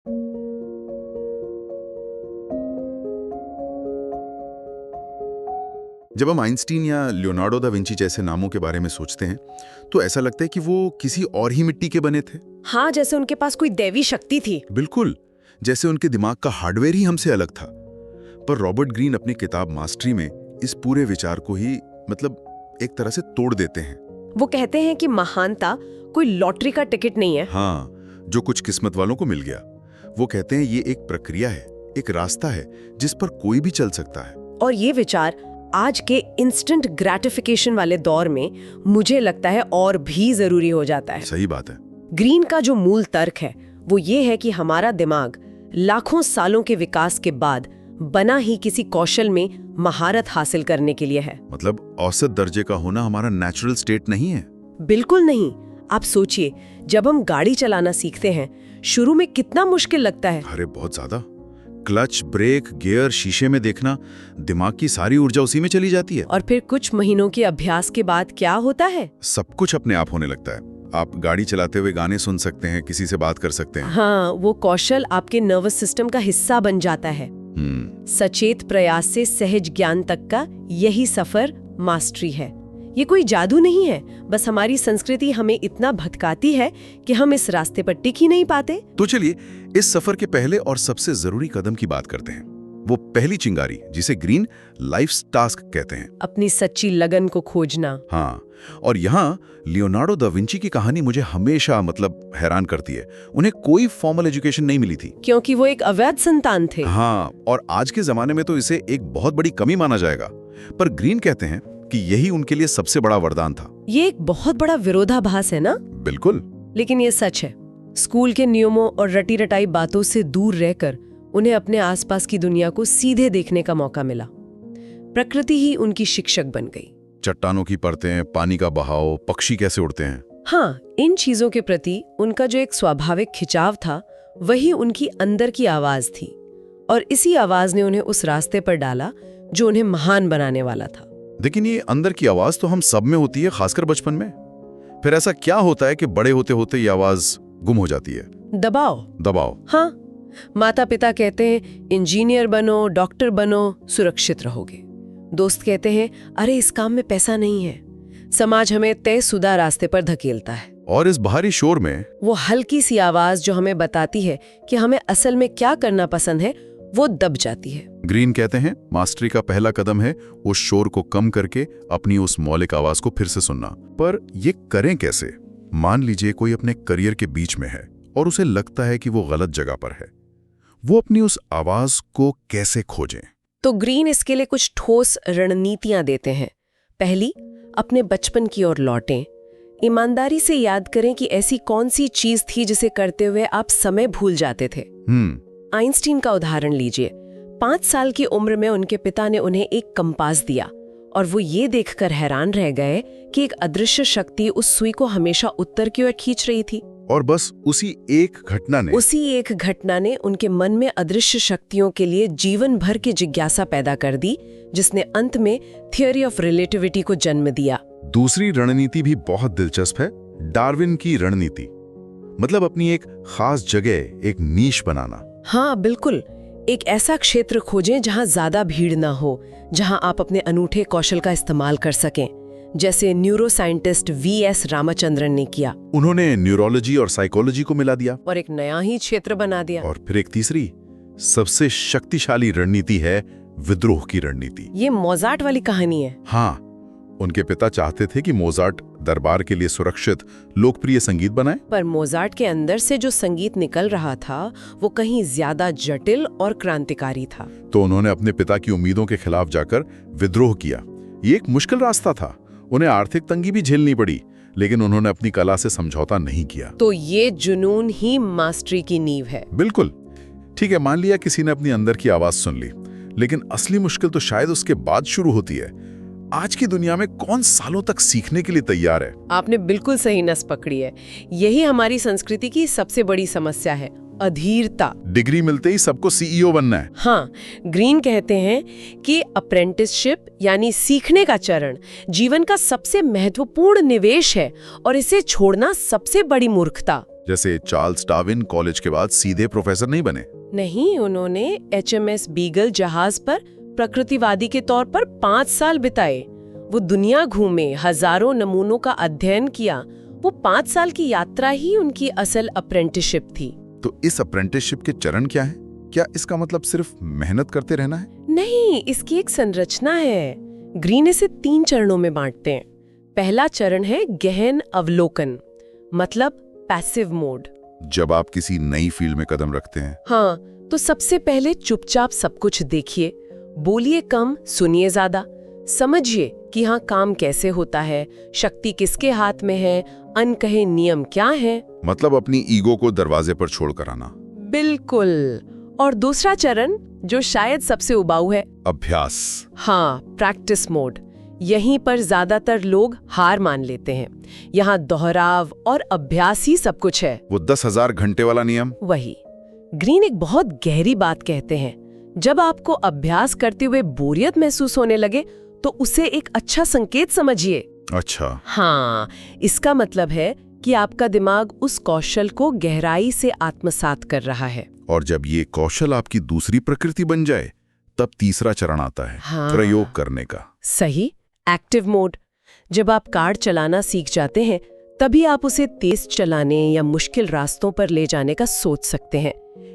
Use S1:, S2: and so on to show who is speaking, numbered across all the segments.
S1: जब हम आइंस्टीन या लियोनार्डो दा विंची जैसे नामों के बारे में सोचते हैं तो ऐसा लगता है कि वो किसी और ही मिट्टी के बने थे।
S2: हाँ, जैसे उनके पास कोई दैवी शक्ति थी।
S1: बिल्कुल, जैसे उनके दिमाग का हार्डवेयर ही हमसे अलग था। पर रॉबर्ट ग्रीन अपनी किताब मास्टरी में इस पूरे विचार को ही एक तरह से तोड़ देते हैं।
S2: वो कहते हैं कि महानता कोई लॉटरी का टिकट नहीं है।
S1: हाँ, जो कुछ किस्मत वालों को मिल गया। वो कहते हैं ये एक प्रक्रिया है, एक रास्ता है जिस पर कोई भी चल सकता है।
S2: और ये विचार आज के इंस्टेंट ग्रेटिफिकेशन वाले दौर में मुझे लगता है और भी जरूरी हो जाता है।
S1: सही बात है।
S2: ग्रीन का जो मूल तर्क है वो ये है कि हमारा दिमाग लाखों सालों के विकास के बाद बना ही किसी कौशल में महारत हासिल करने के लिए है।
S1: मतलब औसत दर्जे का होना हमारा नेचुरल स्टेट नहीं है।
S2: बिल्कुल नहीं। आप सोचिए, जब हम गाड़ी चलाना सीखते हैं शुरू में कितना मुश्किल लगता है।
S1: अरे बहुत ज्यादा। क्लच, ब्रेक, गियर, शीशे में देखना, दिमाग की सारी ऊर्जा उसी में चली जाती है।
S2: और फिर कुछ महीनों के अभ्यास के बाद क्या होता है?
S1: सब कुछ अपने आप होने लगता है। आप गाड़ी चलाते हुए गाने सुन सकते हैं, किसी से बात कर सकते हैं।
S2: हाँ, वो कौशल आपके नर्वस सिस्टम का हिस्सा बन जाता है। सचेत प्रयास से सहज ज्ञान तक का यही सफर मास्टरी है। ये कोई जादू नहीं है, बस हमारी संस्कृति हमें इतना भटकाती है कि हम इस रास्ते पर टिक ही नहीं पाते।
S1: तो चलिए इस सफर के पहले और सबसे जरूरी कदम की बात करते हैं। वो पहली चिंगारी जिसे ग्रीन लाइफ टास्क कहते हैं।
S2: अपनी सच्ची लगन को खोजना।
S1: हाँ, और यहाँ लियोनार्डो दा विंची की कहानी मुझे हमेशा हैरान करती है। उन्हें कोई फॉर्मल एजुकेशन नहीं मिली थी,
S2: क्योंकि वो एक अवैध संतान थे।
S1: हाँ, और आज के जमाने में तो इसे एक बहुत बड़ी कमी माना जाएगा। पर ग्रीन कहते हैं कि यही उनके लिए सबसे बड़ा वरदान था।
S2: ये एक बहुत बड़ा विरोधाभास है ना?
S1: बिल्कुल,
S2: लेकिन ये सच है। स्कूल के नियमों और रटी रटाई बातों से दूर रहकर उन्हें अपने आसपास की दुनिया को सीधे देखने का मौका मिला। प्रकृति ही उनकी शिक्षक बन गई।
S1: चट्टानों की परतें, पानी का बहाव, पक्षी कैसे उड़ते हैं।
S2: हाँ, इन चीजों के प्रति उनका जो एक स्वाभाविक खिंचाव था वही उनकी अंदर की आवाज थी। और इसी आवाज ने उन्हें उस रास्ते पर डाला जो उन्हें महान बनाने वाला था।
S1: लेकिन ये अंदर की आवाज तो हम सब में होती है, खासकर बचपन में। फिर ऐसा क्या होता है कि बड़े होते होते ये आवाज गुम हो जाती है? दबाव।
S2: हाँ, माता पिता कहते हैं इंजीनियर बनो, डॉक्टर बनो, सुरक्षित रहोगे। दोस्त कहते हैं अरे इस काम में पैसा नहीं है। समाज हमें तयशुदा रास्ते पर धकेलता है।
S1: और इस भारी शोर में
S2: वो हल्की सी आवाज जो हमें बताती है कि हमें असल में क्या करना पसंद है, वो दब जाती है।
S1: ग्रीन कहते हैं मास्टरी का पहला कदम है उस शोर को कम करके अपनी उस मौलिक आवाज को फिर से सुनना। पर ये करें कैसे? मान लीजिए कोई अपने करियर के बीच में है और उसे लगता है कि वो गलत जगह पर है। वो अपनी उस आवाज को कैसे खोजें?
S2: तो ग्रीन इसके लिए कुछ ठोस रणनीतियां देते हैं। पहली, अपने बचपन की ओर लौटें। ईमानदारी से याद करें कि ऐसी कौन सी चीज थी जिसे करते हुए आप समय भूल जाते थे। आइंस्टीन का उदाहरण लीजिए। 5 साल की उम्र में उनके पिता ने उन्हें एक कंपास दिया और वो ये देखकर हैरान रह गए कि एक अदृश्य शक्ति उस सुई को हमेशा उत्तर की ओर खींच रही थी।
S1: और बस उसी एक घटना ने उनके मन में अदृश्य शक्तियों के लिए जीवन भर की जिज्ञासा पैदा कर दी, जिसने अंत में थियोरी ऑफ रिलेटिविटी को जन्म दिया। दूसरी रणनीति भी बहुत दिलचस्प है, डार्विन की रणनीति। मतलब अपनी एक खास जगह, एक नीश बनाना।
S2: हाँ बिल्कुल, एक ऐसा क्षेत्र खोजें जहां ज्यादा भीड़ ना हो, जहां आप अपने अनूठे कौशल का इस्तेमाल कर सकें, जैसे न्यूरो साइंटिस्ट वी.एस. रामचंद्रन ने किया।
S1: उन्होंने न्यूरोलॉजी और साइकोलॉजी को मिला दिया
S2: और एक नया ही क्षेत्र बना दिया।
S1: और फिर एक तीसरी सबसे शक्तिशाली रणनीति है विद्रोह की रणनीति।
S2: ये मोजार्ट वाली कहानी है।
S1: हाँ, उनके पिता चाहते थे कि मोजार्ट दरबार के लिए सुरक्षित लोकप्रिय संगीत बनाए,
S2: पर मोजार्ट के अंदर से जो संगीत निकल रहा था वो कहीं ज्यादा जटिल और क्रांतिकारी था।
S1: तो उन्होंने अपने पिता की उम्मीदों के खिलाफ जाकर विद्रोह किया। ये एक मुश्किल रास्ता था, उन्हें आर्थिक तंगी भी झेलनी पड़ी, लेकिन उन्होंने अपनी कला से समझौता नहीं किया।
S2: तो ये जुनून ही मास्टरी की नींव है।
S1: बिल्कुल। ठीक है, मान लिया किसी ने अपनी अंदर की आवाज सुन ली, लेकिन असली मुश्किल तो शायद उसके बाद शुरू होती है। आज की दुनिया में कौन सालों तक सीखने के लिए तैयार है?
S2: आपने बिल्कुल सही नस पकड़ी है। यही हमारी संस्कृति की सबसे बड़ी समस्या है, अधीरता।
S1: डिग्री मिलते ही सबको सीईओ बनना है।
S2: हाँ, ग्रीन कहते हैं कि अप्रेंटिसशिप यानी सीखने का चरण जीवन का सबसे महत्वपूर्ण निवेश है और इसे छोड़ना सबसे बड़ी मूर्खता।
S3: जैसे चार्ल्स डार्विन कॉलेज के बाद सीधे प्रोफेसर नहीं बने।
S2: नहीं, उन्होंने HMS बीगल जहाज पर प्रकृतिवादी के तौर पर 5 साल बिताए। वो दुनिया घूमे, हजारों नमूनों का अध्ययन किया। वो 5 साल की यात्रा ही उनकी असल अप्रेंटिसशिप थी।
S3: तो इस अप्रेंटिसशिप के चरण क्या है? क्या इसका मतलब सिर्फ मेहनत करते रहना है?
S2: नहीं, इसकी एक संरचना है। ग्रीन इसे 3 चरणों में बांटते हैं। पहला चरण है गहन अवलोकन, मतलब पैसिव मोड।
S3: जब आप किसी नई फील्ड में कदम रखते हैं।
S2: हाँ, तो सबसे पहले चुपचाप सब कुछ देखिए, बोलिए कम, सुनिए ज्यादा, समझिए कि हाँ काम कैसे होता है, शक्ति किसके हाथ में है, अनकहे नियम क्या है।
S3: मतलब अपनी ईगो को दरवाजे पर छोड़कर आना।
S2: बिल्कुल। और दूसरा चरण जो शायद सबसे उबाऊ है,
S3: अभ्यास।
S2: हाँ, प्रैक्टिस मोड। यहीं पर ज्यादातर लोग हार मान लेते हैं। यहाँ दोहराव और अभ्यास ही सब कुछ है।
S3: वो 10,000 घंटे वाला नियम।
S2: वही। ग्रीन एक बहुत गहरी बात कहते हैं। जब आपको अभ्यास करते हुए बोरियत महसूस होने लगे तो उसे एक अच्छा संकेत समझिए।
S3: अच्छा।
S2: हाँ, इसका मतलब है कि आपका दिमाग उस कौशल को गहराई से आत्मसात कर रहा है।
S3: और जब ये कौशल आपकी दूसरी प्रकृति बन जाए तब तीसरा चरण आता है।
S2: हाँ,
S3: प्रयोग करने का।
S2: सही, एक्टिव मोड। जब आप कार चलाना सीख जाते हैं तभी आप उसे तेज चलाने या मुश्किल रास्तों पर ले जाने का सोच सकते हैं।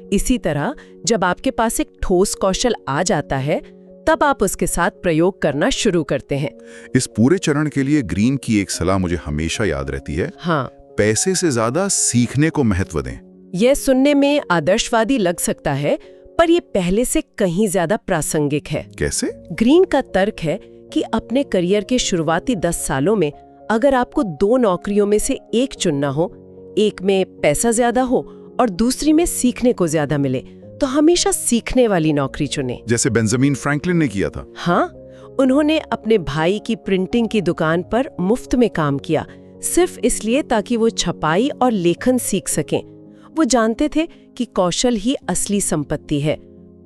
S2: इसी तरह जब आपके पास एक ठोस कौशल आ जाता है तब आप उसके साथ प्रयोग करना शुरू करते हैं।
S3: इस पूरे चरण के लिए ग्रीन की एक सलाह मुझे हमेशा याद रहती है।
S2: हाँ,
S3: पैसे से ज्यादा सीखने को महत्व दें।
S2: यह सुनने में आदर्शवादी लग सकता है, पर यह पहले से कहीं ज्यादा प्रासंगिक है।
S3: कैसे?
S2: ग्रीन का तर्क है कि अपने करियर के शुरुआती 10 सालों में अगर आपको 2 नौकरियों में से एक चुनना हो, एक में पैसा ज्यादा हो और दूसरी में सीखने को ज्यादा मिले, तो हमेशा सीखने वाली नौकरी चुने।
S3: जैसे बेंजामिन फ्रैंकलिन ने किया था।
S2: हाँ, उन्होंने अपने भाई की प्रिंटिंग की दुकान पर मुफ्त में काम किया, सिर्फ इसलिए ताकि वो छपाई और लेखन सीख सकें। वो जानते थे कि कौशल ही असली संपत्ति है,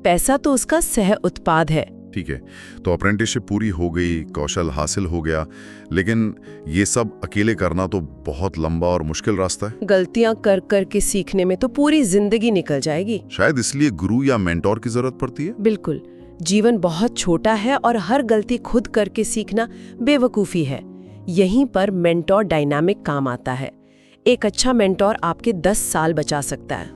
S2: पैसा तो उसका सह उत्पाद है।
S3: ठीक है, तो अप्रेंटिसशिप पूरी हो गई, कौशल हासिल हो गया, लेकिन ये सब अकेले करना तो बहुत लंबा और मुश्किल रास्ता है।
S2: गलतियां कर कर के सीखने में तो पूरी जिंदगी निकल जाएगी।
S3: शायद इसलिए गुरु या मेंटोर की जरूरत पड़ती है।
S2: बिल्कुल। जीवन बहुत छोटा है और हर गलती खुद करके सीखना बेवकूफ़ी है। यहीं पर मेंटोर डायनामिक काम आता है। एक अच्छा मेंटोर आपके 10 साल बचा सकता है।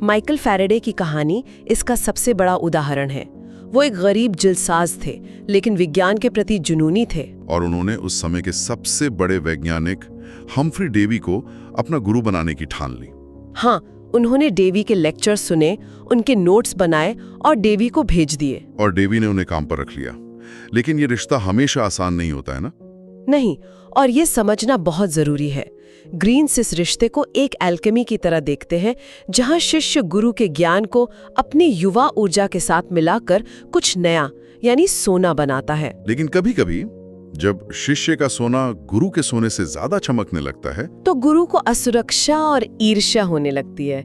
S2: माइकल फैराडे की कहानी इसका सबसे बड़ा उदाहरण है। वो एक गरीब जिलसाज थे, लेकिन विज्ञान के प्रति जुनूनी थे।
S3: और उन्होंने उस समय के सबसे बड़े वैज्ञानिक हम्फ्री डेवी को अपना गुरु बनाने की ठान ली।
S2: हाँ, उन्होंने डेवी के लेक्चर सुने, उनके नोट्स बनाए और डेवी को भेज दिए।
S3: और डेवी ने उन्हें काम पर रख लिया। लेकिन ये रिश्ता हमेशा आसान नहीं होता है ना?
S2: नहीं, और ये समझना बहुत जरूरी है। ग्रीन्स इस रिश्ते को एक एल्केमी की तरह देखते हैं, जहां शिष्य गुरु के ज्ञान को अपनी युवा ऊर्जा के साथ मिलाकर कुछ नया यानी सोना बनाता है।
S3: लेकिन कभी-कभी जब शिष्य का सोना गुरु के सोने से ज्यादा चमकने लगता है
S2: तो गुरु को असुरक्षा और ईर्ष्या होने लगती है।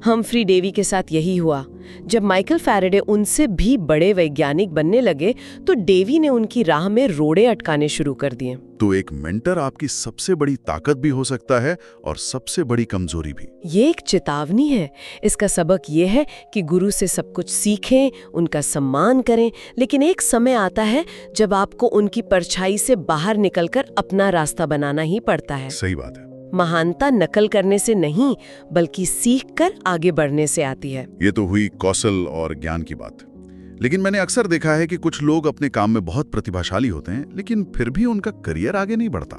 S2: हम्फ्री डेवी के साथ यही हुआ। जब माइकल फैराडे उनसे भी बड़े वैज्ञानिक बनने लगे तो डेवी ने उनकी राह में रोड़े अटकाने शुरू कर दिए।
S3: तो एक मेंटर आपकी सबसे बड़ी ताकत भी हो सकता है और सबसे बड़ी कमजोरी भी।
S2: ये एक चेतावनी है। इसका सबक ये है कि गुरु से सब कुछ सीखें, उनका सम्मान करें, लेकिन एक समय आता है जब आपको उनकी परछाई से बाहर निकलकर अपना रास्ता बनाना ही पड़ता है।
S3: सही बात है।
S2: महानता नकल करने से नहीं, बल्कि सीखकर आगे बढ़ने से आती है।
S3: ये तो हुई कौशल और ज्ञान की बात। लेकिन मैंने अक्सर देखा है कि कुछ लोग अपने काम में बहुत प्रतिभाशाली होते हैं, लेकिन फिर भी उनका करियर आगे नहीं बढ़ता,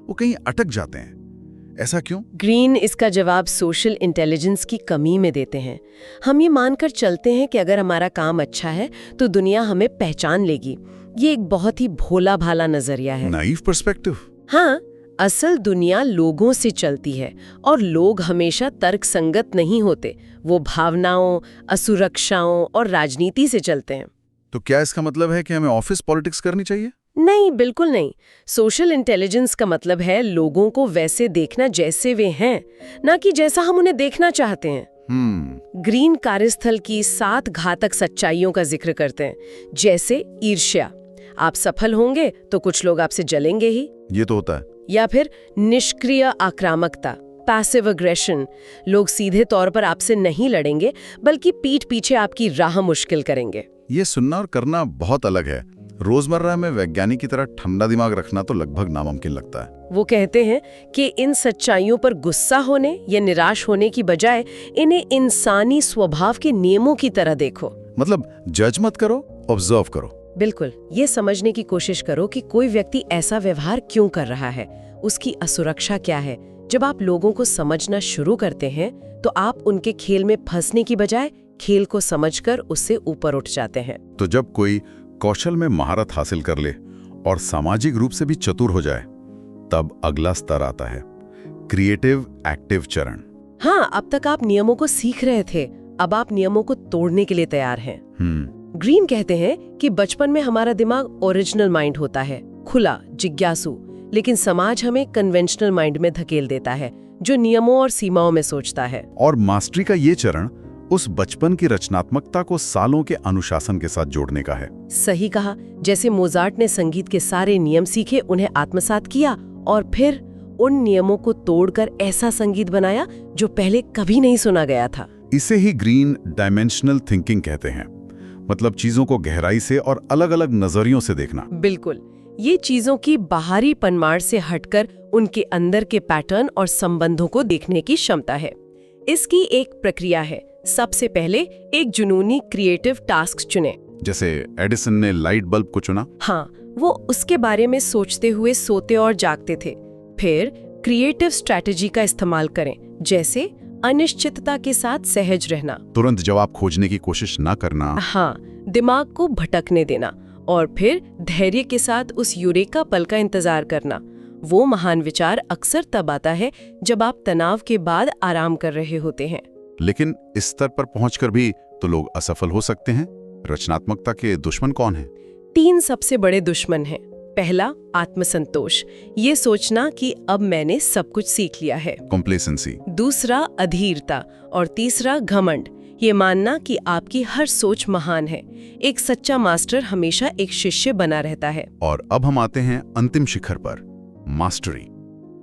S3: वो कहीं अटक जाते हैं। ऐसा क्यों?
S2: ग्रीन इसका जवाब सोशल इंटेलिजेंस की कमी में देते हैं। हम ये मानकर चलते हैं कि अगर हमारा काम अच्छा है तो दुनिया हमें पहचान लेगी। ये एक बहुत ही भोला भाला नजरिया है।
S3: Naive perspective.
S2: हाँ, असल दुनिया लोगों से चलती है और लोग हमेशा तर्क संगत नहीं होते। वो भावनाओं, असुरक्षाओं और राजनीति से चलते हैं।
S3: तो क्या इसका मतलब है कि हमें ऑफिस पॉलिटिक्स करनी चाहिए?
S2: नहीं, बिल्कुल नहीं। सोशल इंटेलिजेंस का मतलब है लोगों को वैसे देखना जैसे वे हैं, ना कि जैसा हम उन्हें देखना चाहते हैं। ग्रीन कार्यस्थल की 7 घातक सच्चाइयों का जिक्र करते हैं, जैसे ईर्ष्या। आप सफल होंगे तो कुछ लोग आपसे जलेंगे ही।
S3: ये तो होता है।
S2: या फिर निष्क्रिय आक्रामकता, पैसिव अग्रेशन, लोग सीधे तौर पर आपसे नहीं लड़ेंगे बल्कि पीठ पीछे आपकी राह मुश्किल करेंगे।
S3: ये सुनना और करना बहुत अलग है। रोजमर्रा में वैज्ञानिक की तरह ठंडा दिमाग रखना तो लगभग नामुमकिन लगता है।
S2: वो कहते हैं कि इन सच्चाइयों पर गुस्सा होने या निराश होने की बजाय इन्हें इंसानी स्वभाव के नियमों की तरह देखो।
S3: मतलब जज मत करो, ऑब्जर्व करो।
S2: बिल्कुल, ये समझने की कोशिश करो कि कोई व्यक्ति ऐसा व्यवहार क्यों कर रहा है, उसकी असुरक्षा क्या है। जब आप लोगों को समझना शुरू करते हैं तो आप उनके खेल में फंसने की बजाय खेल को समझकर उससे ऊपर उठ जाते हैं।
S3: तो जब कोई कौशल में महारत हासिल कर ले और सामाजिक रूप से भी चतुर हो जाए, तब अगला स्तर आता है, क्रिएटिव एक्टिव चरण।
S2: हाँ, अब तक आप नियमों को सीख रहे थे, अब आप नियमों को तोड़ने के लिए तैयार हैं। ग्रीन कहते हैं कि बचपन में हमारा दिमाग ओरिजिनल माइंड होता है, खुला, जिज्ञासु, लेकिन समाज हमें कन्वेंशनल माइंड में धकेल देता है, जो नियमों और सीमाओं में सोचता है।
S3: और मास्टरी का ये चरण उस बचपन की रचनात्मकता को सालों के अनुशासन के साथ जोड़ने का है।
S2: सही कहा, जैसे मोजार्ट ने संगीत के सारे नियम सीखे, उन्हें आत्मसात किया और फिर उन नियमों को तोड़कर ऐसा संगीत बनाया जो पहले कभी नहीं सुना गया था।
S3: इसे ही ग्रीन डायमेंशनल थिंकिंग कहते हैं, मतलब चीजों को गहराई से और अलग-अलग नजरियों से देखना।
S2: बिल्कुल, ये चीजों की बाहरी पनमार से हटकर उनके अंदर के पैटर्न और संबंधों को देखने की क्षमता है। इसकी एक प्रक्रिया है। सबसे पहले एक जुनूनी क्रिएटिव टास्क चुने।
S3: जैसे एडिसन ने लाइट बल्ब को चुना।
S2: हाँ, वो उसके बारे में सोचते हुए सोते और जागते थे। फिर क्रिएटिव स्ट्रैटेजी का इस्तेमाल करें, जैसे अनिश्चितता के साथ सहज रहना,
S3: तुरंत जवाब खोजने की कोशिश ना करना,
S2: हाँ, दिमाग को भटकने देना, और फिर धैर्य के साथ उस यूरेका पल का इंतजार करना। वो महान विचार अक्सर तब आता है जब आप तनाव के बाद आराम कर रहे होते हैं।
S3: लेकिन इस स्तर पर पहुंचकर भी तो लोग असफल हो सकते हैं। रचनात्मकता के दुश्मन कौन हैं?
S2: 3 सबसे बड़े दुश्मन हैं। पहला, आत्मसंतोष, ये सोचना कि अब मैंने सब कुछ सीख लिया है,
S3: कॉम्प्लेसेंसी।
S2: दूसरा, अधीरता, और तीसरा, घमंड, ये मानना कि आपकी हर सोच महान है। एक सच्चा मास्टर हमेशा एक शिष्य बना रहता है।
S3: और अब हम आते हैं अंतिम शिखर पर, मास्टरी।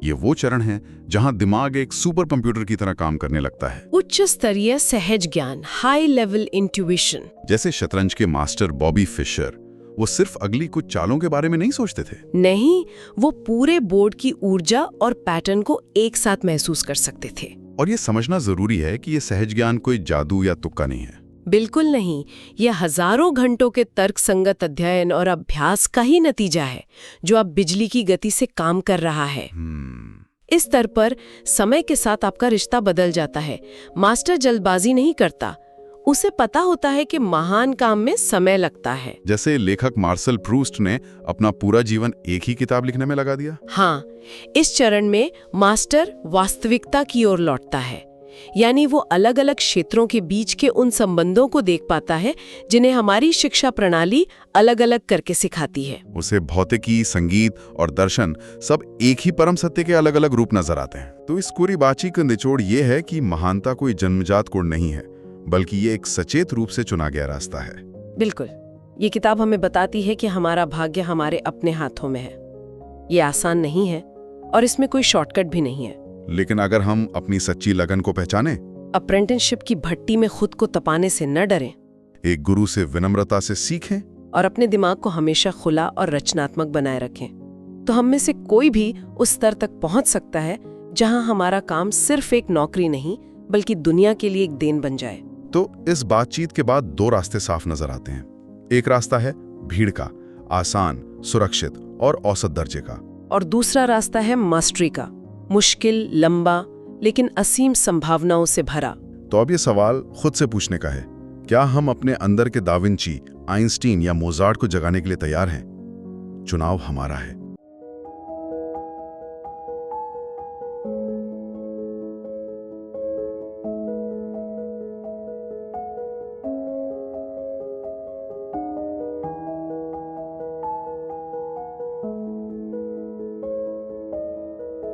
S3: ये वो चरण है जहां दिमाग एक सुपर कंप्यूटर की तरह काम करने लगता है।
S2: उच्च स्तरीय सहज ज्ञान, हाई लेवल इंट्यूशन।
S3: जैसे शतरंज के मास्टर बॉबी फिशर, वो सिर्फ अगली कुछ चालों के बारे में नहीं सोचते थे।
S2: नहीं, वो पूरे बोर्ड की ऊर्जा और पैटर्न को एक साथ महसूस कर सकते थे।
S3: और ये समझना जरूरी है कि ये सहज ज्ञान कोई जादू या तुक्का नहीं है।
S2: बिल्कुल नहीं, यह हजारों घंटों के तर्कसंगत अध्ययन और अभ्यास का ही नतीजा है, जो अब बिजली की गति से काम कर रहा है। इस स्तर पर समय के साथ आपका रिश्ता बदल जाता है। मास्टर जल्दबाजी नहीं करता, उसे पता होता है कि महान काम में समय लगता है।
S3: जैसे लेखक मार्सेल प्रूस्ट ने अपना पूरा जीवन एक ही किताब लिखने में लगा दिया।
S2: हाँ, इस चरण में मास्टर वास्तविकता की ओर लौटता है, यानी वो अलग अलग क्षेत्रों के बीच के उन संबंधों को देख पाता है जिन्हें हमारी शिक्षा प्रणाली अलग अलग करके सिखाती है।
S3: उसे भौतिकी, संगीत और दर्शन सब एक ही परम सत्य के अलग अलग रूप नजर आते हैं। तो इस पूरी बातचीत का निचोड़ ये है कि महानता कोई जन्मजात गुण नहीं है, बल्कि ये एक सचेत रूप से चुना गया रास्ता है।
S2: बिल्कुल, ये किताब हमें बताती है कि हमारा भाग्य हमारे अपने हाथों में है। ये आसान नहीं है और इसमें कोई शॉर्टकट भी नहीं है,
S3: लेकिन अगर हम अपनी सच्ची लगन को पहचाने,
S2: अप्रेंटिसशिप की भट्टी में खुद को तपाने से न डरें,
S3: एक गुरु से विनम्रता से सीखें
S2: और अपने दिमाग को हमेशा खुला और रचनात्मक बनाए रखें, तो हम में से कोई भी उस स्तर तक पहुंच सकता है जहां हमारा काम सिर्फ एक नौकरी नहीं बल्कि दुनिया के लिए एक देन बन जाए।
S3: तो इस बातचीत के बाद 2 रास्ते साफ नजर आते हैं। एक रास्ता है भीड़ का, आसान, सुरक्षित और औसत दर्जे का,
S2: और दूसरा रास्ता है मास्टरी का, मुश्किल, लंबा, लेकिन असीम संभावनाओं से भरा।
S3: तो अब ये सवाल खुद से पूछने का है, क्या हम अपने अंदर के दा विंची, आइंस्टीन या मोजार्ट को जगाने के लिए तैयार हैं? चुनाव हमारा है।